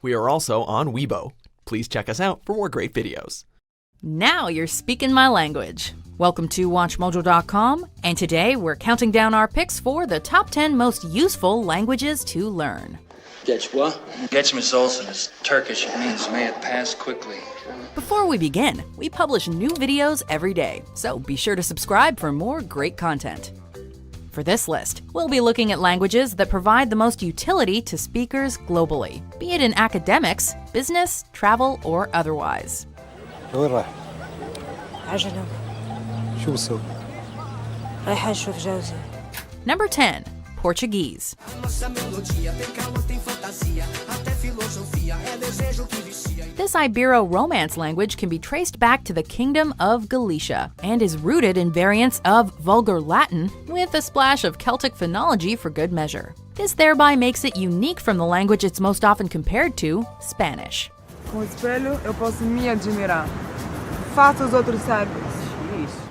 We are also on Weibo. Please check us out for more great videos. Now you're speaking my language. Welcome to WatchMojo.com, and today we're counting down our picks for the top 10 most useful languages to learn. Geç what? Geçmiş olsun is Turkish. It means may it pass quickly. Before we begin, we publish new videos every day, so be sure to subscribe for more great content. For this list, we'll be looking at languages that provide the most utility to speakers globally, be it in academics, business, travel, or otherwise. وين رايح؟ عجلة شو بتسوي؟ رايحة أشوف جوزي. Number 10. Portuguese. This Ibero-Romance language can be traced back to the Kingdom of Galicia and is rooted in variants of Vulgar Latin with a splash of Celtic phonology for good measure. This thereby makes it unique from the language it's most often compared to, Spanish. Com o espelho, eu posso me admirar. Faça os outros sábios.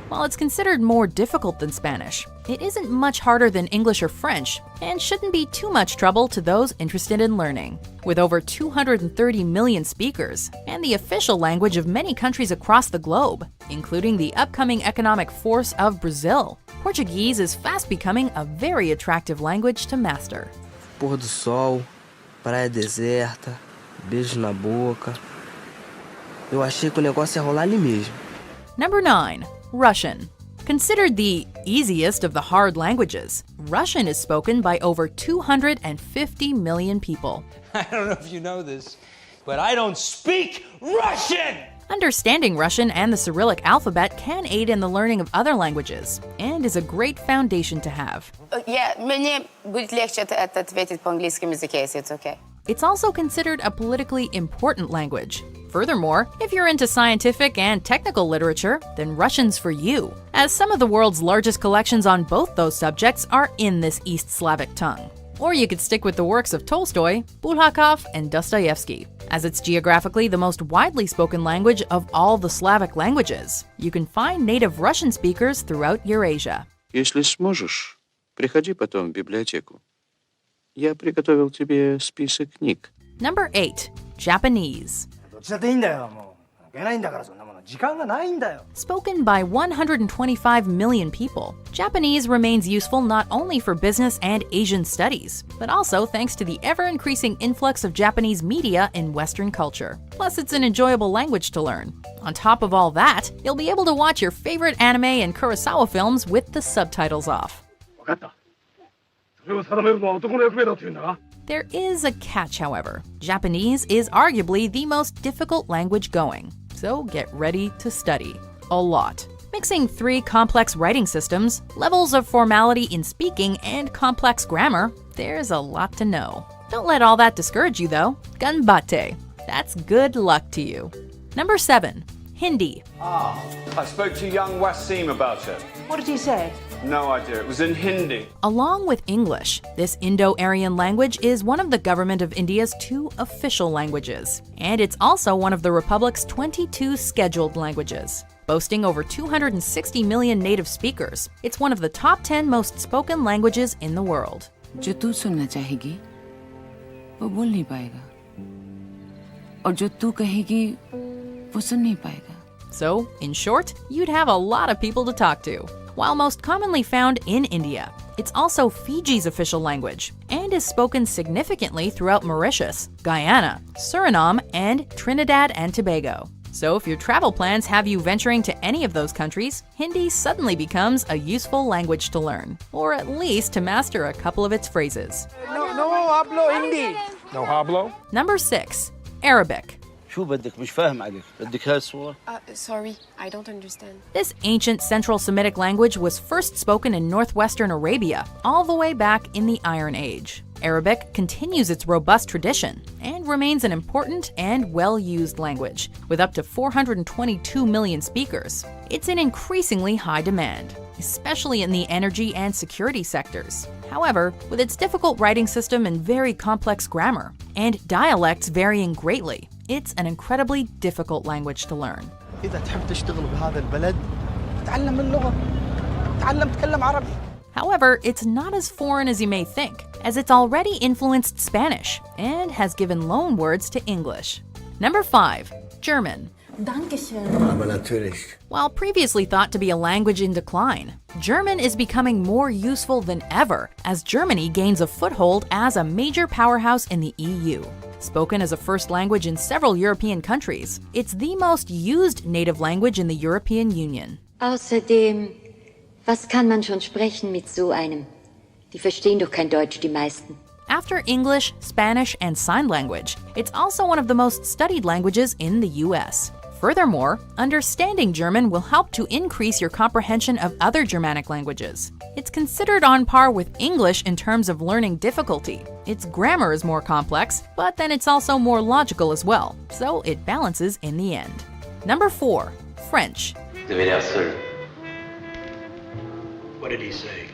While it's considered more difficult than Spanish, it isn't much harder than English or French, and shouldn't be too much trouble to those interested in learning. With over 230 million speakers, and the official language of many countries across the globe, including the upcoming economic force of Brazil, Portuguese is fast becoming a very attractive language to master. Pôr do sol, praia deserta, beijo na boca. Eu achei que o negócio ia rolar ali mesmo. Number 9. Russian. Considered the easiest of the hard languages, Russian is spoken by over 250 million people. I don't know if you know this, but I don't speak Russian! Understanding Russian and the Cyrillic alphabet can aid in the learning of other languages, and is a great foundation to have. Мне будет легче ответить по английскому языке, если it's okay. It's also considered a politically important language. Furthermore, if you're into scientific and technical literature, then Russian's for you, as some of the world's largest collections on both those subjects are in this East Slavic tongue. Or you could stick with the works of Tolstoy, Bulgakov, and Dostoevsky, as it's geographically the most widely spoken language of all the Slavic languages. You can find native Russian speakers throughout Eurasia. Если сможешь, приходи потом в библиотеку. Я приготовил тебе список книг. Number 8. Japanese. Spoken by 125 million people, Japanese remains useful not only for business and Asian studies, but also thanks to the ever-increasing influx of Japanese media in Western culture. Plus, it's an enjoyable language to learn. On top of all that, you'll be able to watch your favorite anime and Kurosawa films with the subtitles off. There is a catch, however. Japanese is arguably the most difficult language going, so get ready to study. A lot. Mixing 3 complex writing systems, levels of formality in speaking, and complex grammar, there's a lot to know. Don't let all that discourage you, though. Ganbatte. That's good luck to you. Number 7. Hindi. I spoke to young Wasim about it. What did he say? No idea. It was in Hindi. Along with English, this Indo-Aryan language is one of the government of India's 2 official languages, and it's also one of the Republic's 22 scheduled languages. Boasting over 260 million native speakers, it's one of the top 10 most spoken languages in the world. जो तू सुनना चाहेगी, वो बोल नहीं पाएगा, और जो तू कहेगी, वो सुन नहीं पाएगा. So, in short, you'd have a lot of people to talk to. While most commonly found in India, it's also Fiji's official language and is spoken significantly throughout Mauritius, Guyana, Suriname, and Trinidad and Tobago. So if your travel plans have you venturing to any of those countries, Hindi suddenly becomes a useful language to learn, or at least to master a couple of its phrases. No hablo Hindi. No hablo? Number 6. Arabic. شو بدك مش فاهم عليك بدك هالصور Sorry, I don't understand. This ancient Central Semitic language was first spoken in northwestern Arabia, all the way back in the Iron Age. Arabic continues its robust tradition and remains an important and well-used language, with up to 422 million speakers. It's in increasingly high demand, especially in the energy and security sectors. However, with its difficult writing system and very complex grammar, and dialects varying greatly, it's an incredibly difficult language to learn. However, it's not as foreign as you may think, as it's already influenced Spanish and has given loan words to English. Number 5. German. Aber natürlich. While previously thought to be a language in decline, German is becoming more useful than ever as Germany gains a foothold as a major powerhouse in the EU. Spoken as a first language in several European countries, it's the most used native language in the European Union. Außerdem, was kann man schon sprechen mit so einem? Die verstehen doch kein Deutsch, die meisten. After English, Spanish, and Sign Language, it's also one of the most studied languages in the US. Furthermore, understanding German will help to increase your comprehension of other Germanic languages. It's considered on par with English in terms of learning difficulty. Its grammar is more complex, but then it's also more logical as well, so it balances in the end. Number 4. French. What did he say?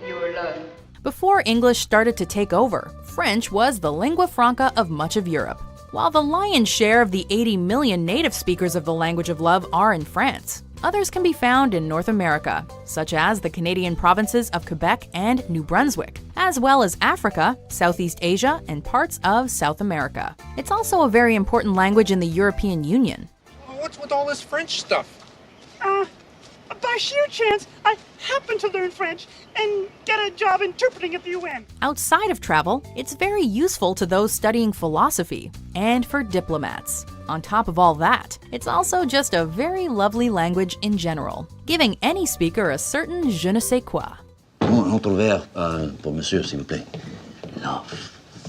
Your love. Before English started to take over, French was the lingua franca of much of Europe. While the lion's share of the 80 million native speakers of the language of love are in France, others can be found in North America, such as the Canadian provinces of Quebec and New Brunswick, as well as Africa, Southeast Asia, and parts of South America. It's also a very important language in the European Union. What's with all this French stuff? By sheer chance, I happened to learn French and get a job interpreting at the UN. Outside of travel, it's very useful to those studying philosophy and for diplomats. On top of all that, it's also just a very lovely language in general, giving any speaker a certain je ne sais quoi. Un autre verre pour monsieur, s'il vous plaît. Love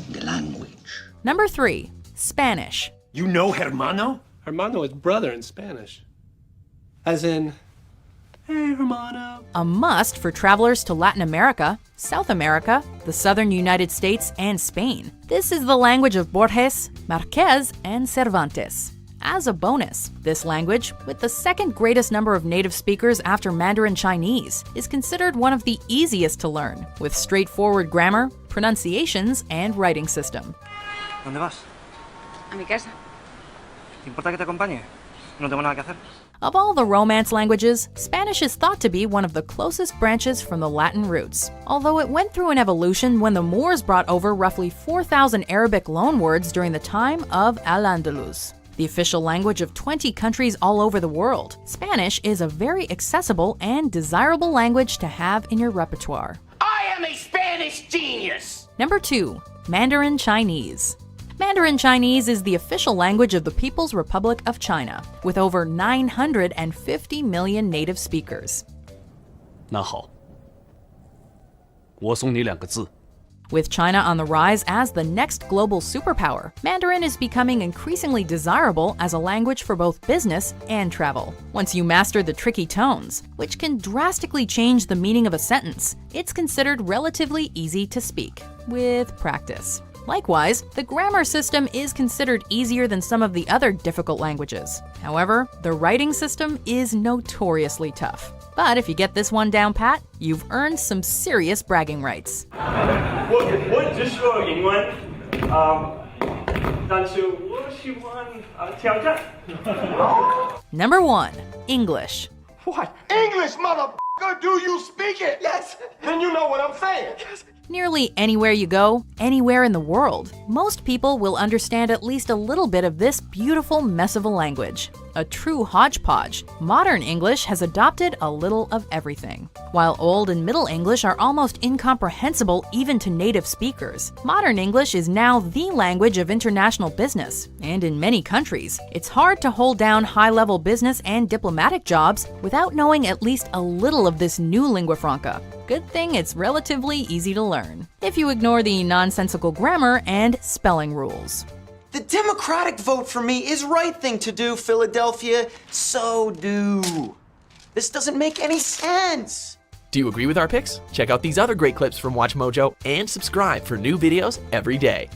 the language. Number 3. Spanish. You know hermano? Hermano is brother in Spanish. As in, hey, hermano. A must for travelers to Latin America, South America, the southern United States, and Spain. This is the language of Borges, Marquez, and Cervantes. As a bonus, this language, with the second greatest number of native speakers after Mandarin Chinese, is considered one of the easiest to learn, with straightforward grammar, pronunciations, and writing system. ¿Dónde vas? A mi casa. ¿Te importa que te acompañe? No tengo nada que hacer. Of all the Romance languages, Spanish is thought to be one of the closest branches from the Latin roots, although it went through an evolution when the Moors brought over roughly 4,000 Arabic loanwords during the time of Al-Andalus. The official language of 20 countries all over the world, Spanish is a very accessible and desirable language to have in your repertoire. I am a Spanish genius! Number 2. Mandarin Chinese. Mandarin Chinese is the official language of the People's Republic of China, with over 950 million native speakers. 那好，我送你2个字。 With China on the rise as the next global superpower, Mandarin is becoming increasingly desirable as a language for both business and travel. Once you master the tricky tones, which can drastically change the meaning of a sentence, it's considered relatively easy to speak, with practice. Likewise, the grammar system is considered easier than some of the other difficult languages. However, the writing system is notoriously tough. But if you get this one down pat, you've earned some serious bragging rights. 我只说英文，但是我喜欢挑战。Number 1. English. What? English, motherfucker? Do you speak it? Yes. Then you know what I'm saying. Yes. Nearly anywhere you go, anywhere in the world, most people will understand at least a little bit of this beautiful mess of a language. A true hodgepodge, modern English has adopted a little of everything. While Old and Middle English are almost incomprehensible even to native speakers, modern English is now the language of international business, and in many countries, it's hard to hold down high-level business and diplomatic jobs without knowing at least a little of this new lingua franca. Good thing it's relatively easy to learn, if you ignore the nonsensical grammar and spelling rules. The Democratic vote for me is right thing to do, Philadelphia. So do. This doesn't make any sense. Do you agree with our picks? Check out these other great clips from WatchMojo and subscribe for new videos every day.